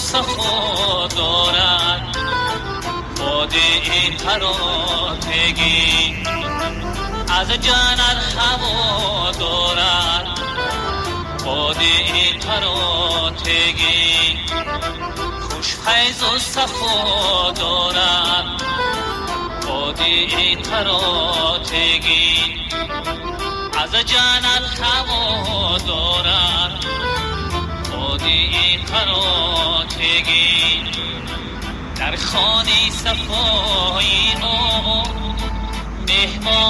صفا دارد، باده تراتگی از جنت هوا دارد، باده تراتگی خوش فیض و صفا دارد، باده تراتگی از جنت هوا دارد، باده تراتگی در خانه صفایی او مهمان